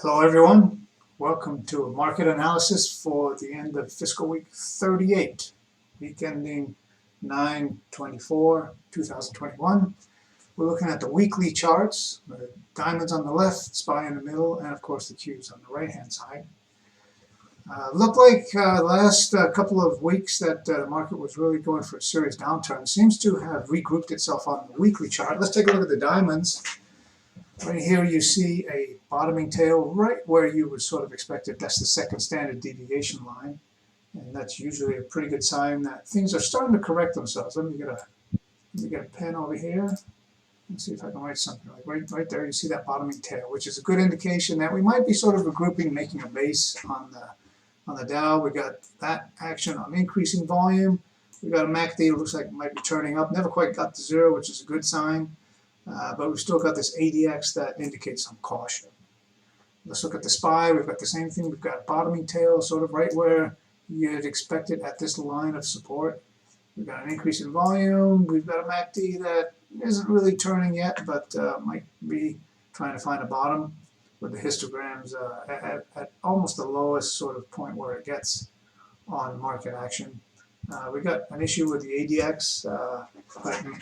Hello everyone, welcome to a market analysis for the end of fiscal week 38, week ending 9/24/2021. We're looking at the weekly charts, the diamonds on the left, SPY in the middle, and of course the Qs on the right hand side. Looked like the last couple of weeks that the market was really going for a serious downturn. Seems to have regrouped itself on the weekly chart. Let's take a look at the diamonds. Right here you see a bottoming tail right where you would sort of expect it. That's the second standard deviation line. And that's usually a pretty good sign that things are starting to correct themselves. Let me get a pen over here and see if I can write something. Like right there you see that bottoming tail, which is a good indication that we might be sort of regrouping, making a base on the Dow. We got that action on increasing volume. We got a MACD, it looks like it might be turning up. Never quite got to zero, which is a good sign. But we've still got this ADX that indicates some caution. Let's look at the SPY. We've got the same thing. We've got a bottoming tail sort of right where you'd expect it at this line of support. We've got an increase in volume. We've got a MACD that isn't really turning yet, but might be trying to find a bottom with the histograms at almost the lowest sort of point where it gets on market action. We got an issue with the ADX,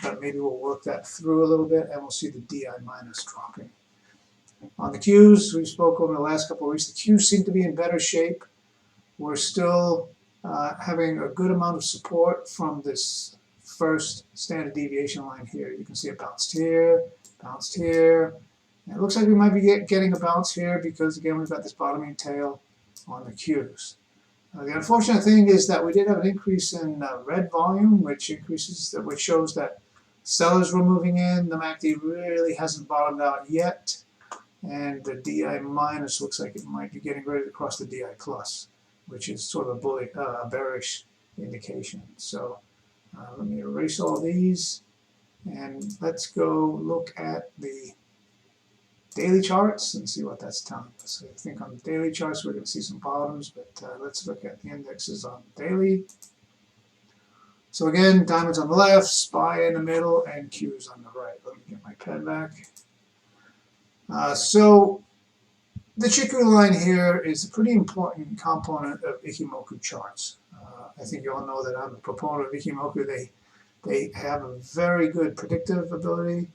but maybe we'll work that through a little bit, and we'll see the DI minus dropping. On the Qs, we spoke over the last couple of weeks. The Qs seem to be in better shape. We're still having a good amount of support from this first standard deviation line here. You can see it bounced here, bounced here. And it looks like we might be getting a bounce here because, again, we've got this bottoming tail on the Qs. The unfortunate thing is that we did have an increase in red volume, which shows that sellers were moving in. The MACD really hasn't bottomed out yet, and the DI minus looks like it might be getting ready to cross the DI plus, which is sort of a bearish indication. So let me erase all these, and let's go look at the daily charts and see what that's telling us. So I think on the daily charts we're going to see some bottoms, but let's look at the indexes on daily. So again, diamonds on the left, SPY in the middle, and Qs on the right. Let me get my pen back. So the Chiku line here is a pretty important component of Ikimoku charts. I think you all know that I'm a proponent of Ikimoku. They have a very good predictive ability.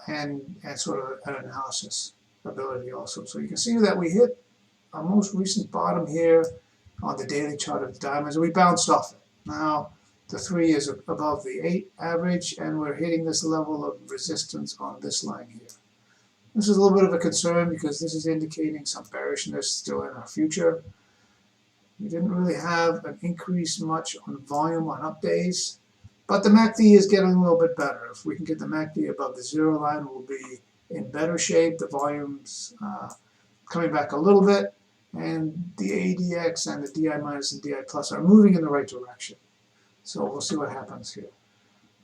And sort of an analysis ability also. So you can see that we hit our most recent bottom here on the daily chart of the diamonds, and we bounced off it. Now the 3 is above the 8 average, and we're hitting this level of resistance on this line here. This is a little bit of a concern because this is indicating some bearishness still in our future. We didn't really have an increase much on volume on up days. But the MACD is getting a little bit better. If we can get the MACD above the zero line, we'll be in better shape. The volume's coming back a little bit, and the ADX and the DI minus and DI plus are moving in the right direction. So we'll see what happens here.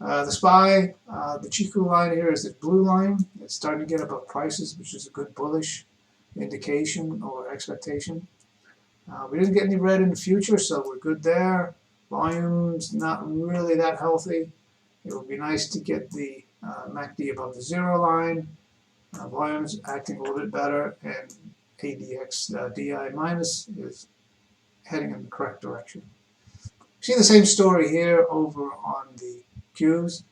The SPY, the Chiku line here is this blue line. It's starting to get above prices, which is a good bullish indication or expectation. We didn't get any red in the future, so we're good there. Volume's not really that healthy. It would be nice to get the MACD above the zero line. Volume's acting a little bit better, and ADX DI minus is heading in the correct direction. See the same story here over on the Qs.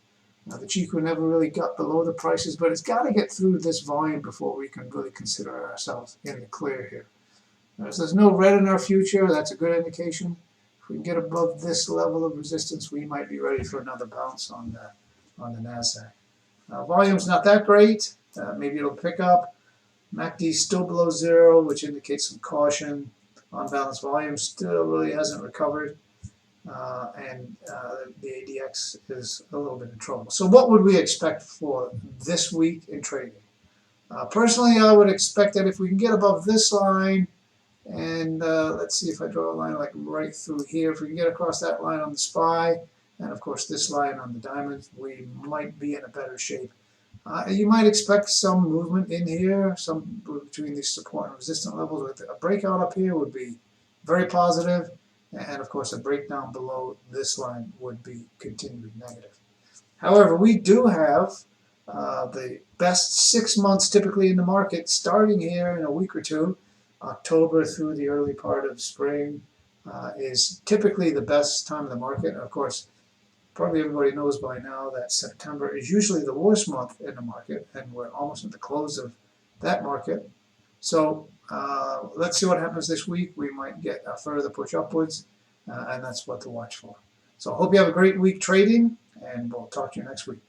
The Chiku never really got below the prices, but it's got to get through this volume before we can really consider ourselves in the clear here. So there's no red in our future. That's a good indication. If we can get above this level of resistance, we might be ready for another bounce on the NASDAQ. Volume's not that great. Maybe it'll pick up. MACD still below zero, which indicates some caution. On balance, volume still really hasn't recovered, and the ADX is a little bit in trouble. So what would we expect for this week in trading? Personally, I would expect that if we can get above this line, and let's see if I draw a line like right through here. If we can get across that line on the SPY, and of course this line on the diamonds, we might be in a better shape. You might expect some movement in here, some between these support and resistance levels. With a breakout up here would be very positive, and of course a breakdown below this line would be continued negative. However, we do have The best 6 months typically in the market, starting here in a week or two, October through the early part of spring, is typically the best time in the market. Of course, probably everybody knows by now that September is usually the worst month in the market, and we're almost at the close of that market. So let's see what happens this week. We might get a further push upwards, and that's what to watch for. So I hope you have a great week trading, and we'll talk to you next week.